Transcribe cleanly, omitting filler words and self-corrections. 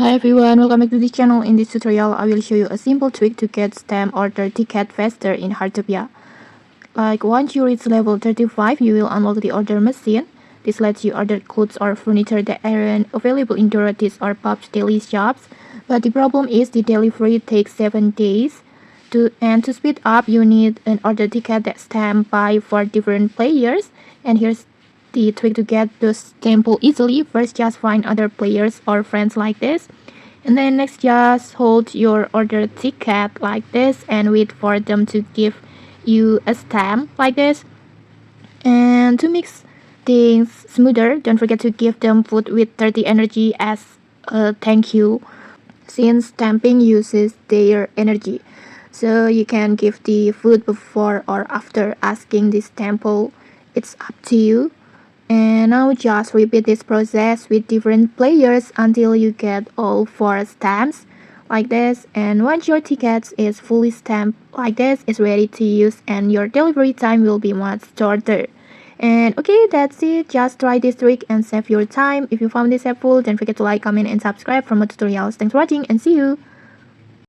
Hi everyone, welcome back to this channel. In this tutorial, I will show you a simple trick to get stamp order ticket faster in Heartopia. Like once you reach level 35, you will unlock the order machine. This lets you order clothes or furniture that aren't available in Dorothy's or Pop's daily shops. But the problem is the delivery takes 7 days. To speed up, you need an order ticket that's stamped by 4 different players. And here's the trick to get those stamps easily. First, just find other players or friends like this. And then next, just hold your order ticket like this and wait for them to give you a stamp like this. And to mix things smoother, don't forget to give them food with 30 energy as a thank you, since stamping uses their energy. So you can give the food before or after asking the stample. It's up to you. And now just repeat this process with different players until you get all 4 stamps like this. And once your ticket is fully stamped like this, it's ready to use and your delivery time will be much shorter. And okay, that's it. Just try this trick and save your time. If you found this helpful, don't forget to like, comment, and subscribe for more tutorials. Thanks for watching and see you.